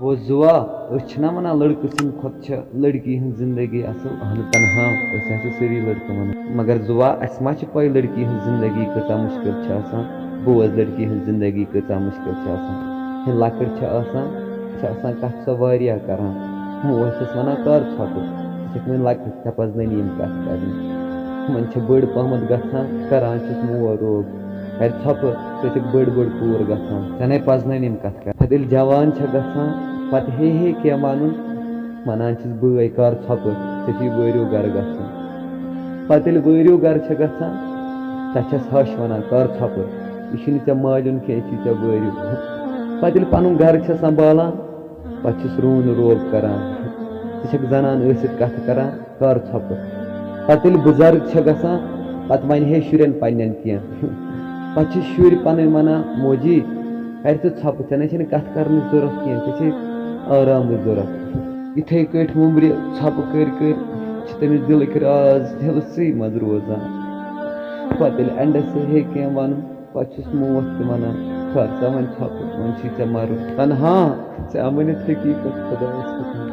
वो जुआ ना वना लड़क सद खुद लड़की हज जिंदगी असल अहन तनहा सारी लड़क वन मगर जुआ अस मा पै लड़की हज जिंदगी कचा मुश्किल बोज लड़की हज जिंदगी कचा मुश्किल लकट कत सो वारिया करान मोज वन कर छत वन लकट ऐ पज ननी कत कर मन बड़ पहमत गसान करान मोर रोग कर छप बड़ बड़ कूर गसान थे पज ननी कत कर पत जवान गसान पत हे क्या वन वनान बे कर छप ऐ वरियो गर गसान पत वरियो गर गसान तस हश वन कर छप यह ऐ मालिन कह ऐ वरियो पत पन गर संभालान पत रोन रोब करान जनान कत करान कर छप पत बुजुर्ग गसान पत वन हे शुरन पन्न कह पत शुर पन वनान मोजी कर तो छप ऐ कत कर जरूरत कह आराम जरूरत इथे कट मुमर छप कर तमिस दिल राज दिलसै मज रोजान पत एंडस हे कह वन पत मोत त वन कर सा वन छप वन मर तनहा े वन हकीकत खुदा